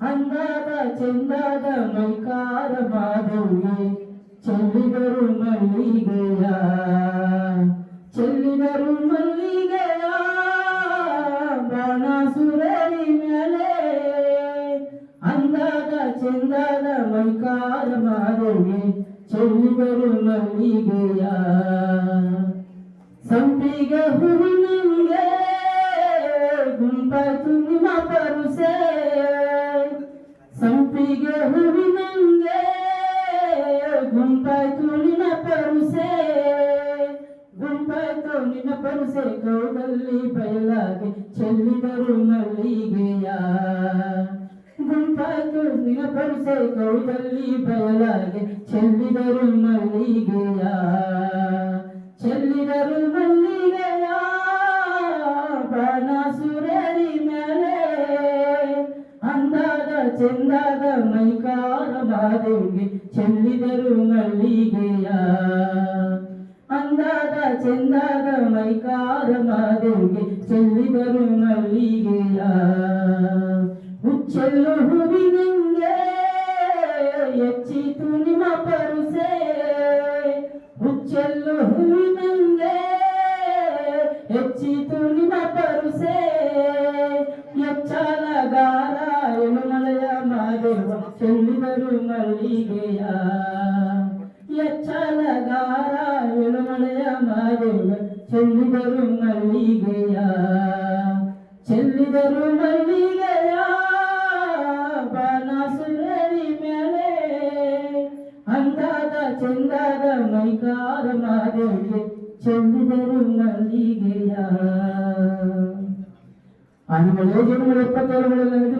ಅಂದಾದ ಚೆಂದಾದ ಮೈಕಾರ ಮಾಧವ್ಗೆ ಚೆಲ್ಲಿದರು ಮಲ್ಲಿಗೆಯ ಚೆಲ್ಲಿದರು ಮಲ್ಲಿಗೆಯ ಬಾಣಾಸುರರಿ ಮೇಲೆ ಅಂದಾದ ಚೆಂದಾದ ಮೈಕಾರ ಮಾಧವ್ಗೆ ಚೆಲ್ಲಿದರು ಮಲ್ಲಿಗೆಯ ಸಂಪಿಗೆ ಹೂವಿನಂಗೆ ಗುಂಪಾಯ್ತು ನಿಮ್ಮ ಪರುಸೆ ಸಂಪಿಗೆ ಹೂವಿನಂಗೆ ಗುಂಪಾಯ್ತು ನಿನ್ನ ಪರುಸೆ ಗುಂಪಾಯ್ತು ನಿನ್ನ ಪರುಸೆ ಕೌದಲ್ಲಿ ಬಯಲಾಗಿ ಚೆಲ್ಲಿದರು ಮಲ್ಲಿಗೆಯ ಗುಂಪಾಯ್ತು ನಿನ್ನ ಪರುಸೆ ಕೌದಲ್ಲಿ ಬಯಲಾಗಿ ಚೆಲ್ಲಿದರು ಮಲ್ಲಿಗೆಯ ಚೆಲ್ಲಿದರು ಮಲ್ಲಿಗೆಯ ಬಾಣಾಸುರರಿ ಮೇಲೆ ಅಂದಾದ ಚೆಂದಾದ ಮೈಕಾರ ಮಾಧವ್ಗೆ ಚೆಲ್ಲಿದರು ಮಲ್ಲಿಗೆಯ ಅಂದಾದ ಚೆಂದಾದ ಮೈಕಾರ ಮಾಧವ್ಗೆ ಚೆಲ್ಲಿದರು ಮಲ್ಲಿಗೆಯ ಹುಚ್ಚೆಲ್ಲು ಹೂವಿನಂಗೆ ಹೆಚ್ಚಿತು ನಿಮ್ಮ ಪರುಸೆ ಹುಚ್ಚೆಲ್ಲು ಹೂವಿನಂಗೆ ಹೆಚ್ಚಿತು ನಿಮ್ಮ ಪರುಸೆ ಎಚ್ಚಲಗಾರ ಎಳುಮಳೆಯ ಮಾದೇವ ಚೆಲ್ಲಿದರು ಮಲ್ಲಿಗೆಯ ಎಚ್ಚಲಗಾರ ಎಳುಮಳೆಯ ಮಾದೇವ ಚೆಲ್ಲಿದರು ಮಲ್ಲಿಗೆಯ ಚೆಲ್ಲಿದರು ಮಲ್ಲಿಗೆಯ ಬಾಣಾಸುರರಿ ಮೇಲೆ ಅಂದಾದ ಚೆಂದಾದ ಮೈಕಾರ ಮಾದೇವಿಗೆ ಚೆಲ್ಲಿದರು ಮಲ್ಲಿಗೆಯ 77